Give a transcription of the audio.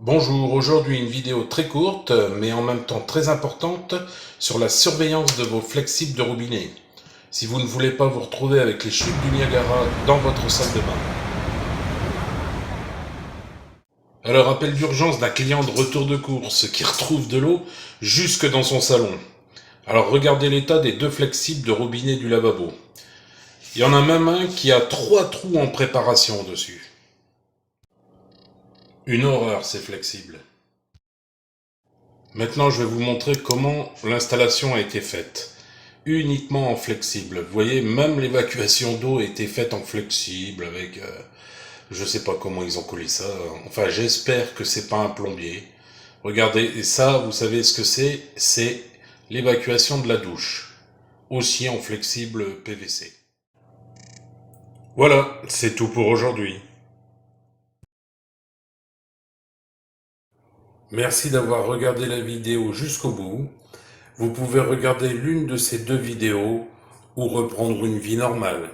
Bonjour, aujourd'hui une vidéo très courte mais en même temps très importante sur la surveillance de vos flexibles de robinet. Si vous ne voulez pas vous retrouver avec les chutes du Niagara dans votre salle de bain. Alors appel d'urgence d'un client de retour de course qui retrouve de l'eau jusque dans son salon. Alors regardez l'état des deux flexibles de robinet du lavabo. Il y en a même un qui a 3 trous en préparation dessus. Une horreur ces flexibles. Maintenant, je vais vous montrer comment l'installation a été faite. Uniquement en flexible. Vous voyez, même l'évacuation d'eau a été faite en flexible avec... je sais pas comment ils ont collé ça. Enfin, j'espère que c'est pas un plombier. Regardez, et ça, vous savez ce que c'est? C'est l'évacuation de la douche. Aussi en flexible PVC. Voilà, c'est tout pour aujourd'hui. Merci d'avoir regardé la vidéo jusqu'au bout. Vous pouvez regarder l'une de ces deux vidéos ou reprendre une vie normale.